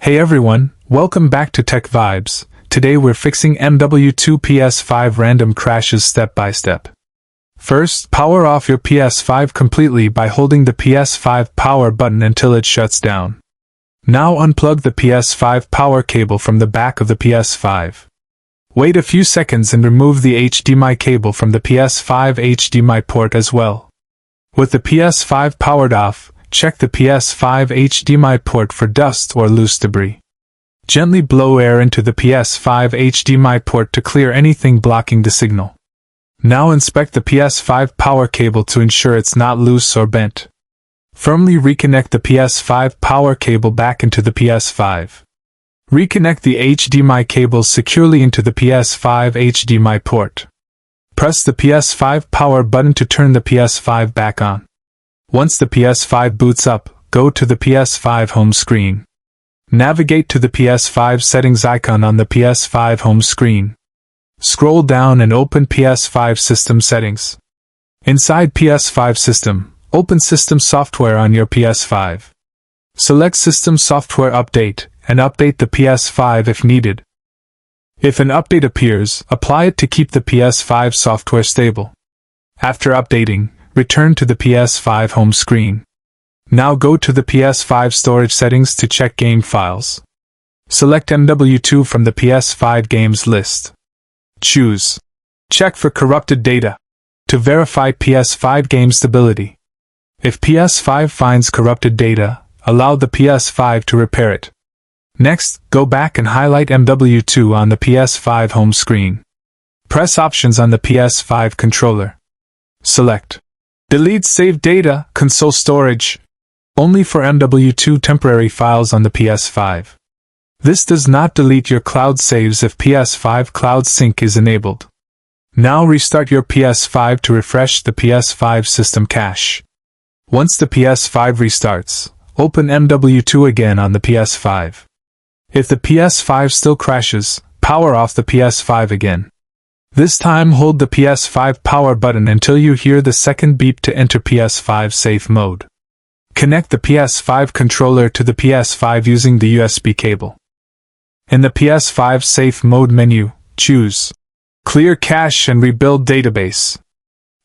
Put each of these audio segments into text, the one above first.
Hey everyone, welcome back to Tech Vibes. Today we're fixing MW2 PS5 random crashes step by step. First, power off your PS5 completely by holding the PS5 power button until it shuts down. Now unplug the PS5 power cable from the back of the PS5. Wait a few seconds and remove the HDMI cable from the PS5 HDMI port as well. With the PS5 powered off, check the PS5 HDMI port for dust or loose debris. Gently blow air into the PS5 HDMI port to clear anything blocking the signal. Now inspect the PS5 power cable to ensure it's not loose or bent. Firmly reconnect the PS5 power cable back into the PS5. Reconnect the HDMI cables securely into the PS5 HDMI port. Press the PS5 power button to turn the PS5 back on. Once the PS5 boots up, go to the PS5 home screen. Navigate to the PS5 settings icon on the PS5 home screen. Scroll down and open PS5 system settings. Inside PS5 system, open system software on your PS5. Select system software update and update the PS5 if needed. If an update appears, apply it to keep the PS5 software stable. After updating, return to the PS5 home screen. Now go to the PS5 storage settings to check game files. Select MW2 from the PS5 games list. Choose Check for corrupted data to verify PS5 game stability. If PS5 finds corrupted data, allow the PS5 to repair it. Next, go back and highlight MW2 on the PS5 home screen. Press Options on the PS5 controller. Select Delete saved data, console storage, only for MW2 temporary files on the PS5. This does not delete your cloud saves if PS5 Cloud Sync is enabled. Now restart your PS5 to refresh the PS5 system cache. Once the PS5 restarts, open MW2 again on the PS5. If the PS5 still crashes, power off the PS5 again. This time hold the PS5 power button until you hear the second beep to enter PS5 safe mode. Connect the PS5 controller to the PS5 using the USB cable. In the PS5 safe mode menu, choose Clear Cache and Rebuild Database.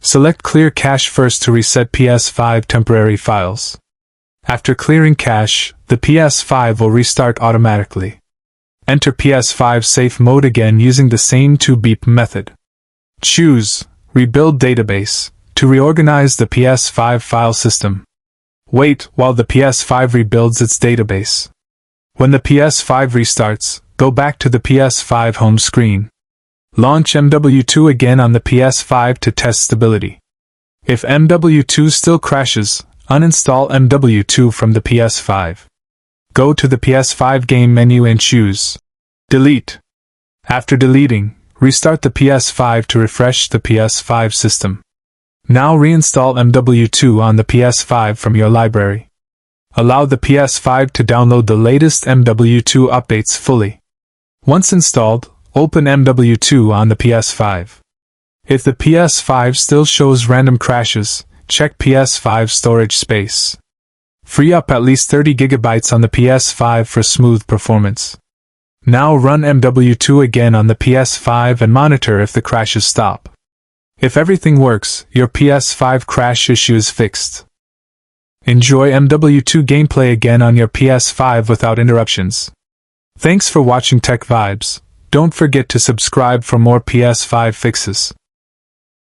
Select Clear Cache first to reset PS5 temporary files. After clearing cache, the PS5 will restart automatically. Enter PS5 safe mode again using the same 2-beep method. Choose Rebuild Database to reorganize the PS5 file system. Wait while the PS5 rebuilds its database. When the PS5 restarts, go back to the PS5 home screen. Launch MW2 again on the PS5 to test stability. If MW2 still crashes, uninstall MW2 from the PS5. Go to the PS5 game menu and choose Delete. After deleting, restart the PS5 to refresh the PS5 system. Now reinstall MW2 on the PS5 from your library. Allow the PS5 to download the latest MW2 updates fully. Once installed, open MW2 on the PS5. If the PS5 still shows random crashes, check PS5 storage space. Free up at least 30 GB on the PS5 for smooth performance. Now run MW2 again on the PS5 and monitor if the crashes stop. If everything works, your PS5 crash issue is fixed. Enjoy MW2 gameplay again on your PS5 without interruptions. Thanks for watching Tech Vibes. Don't forget to subscribe for more PS5 fixes.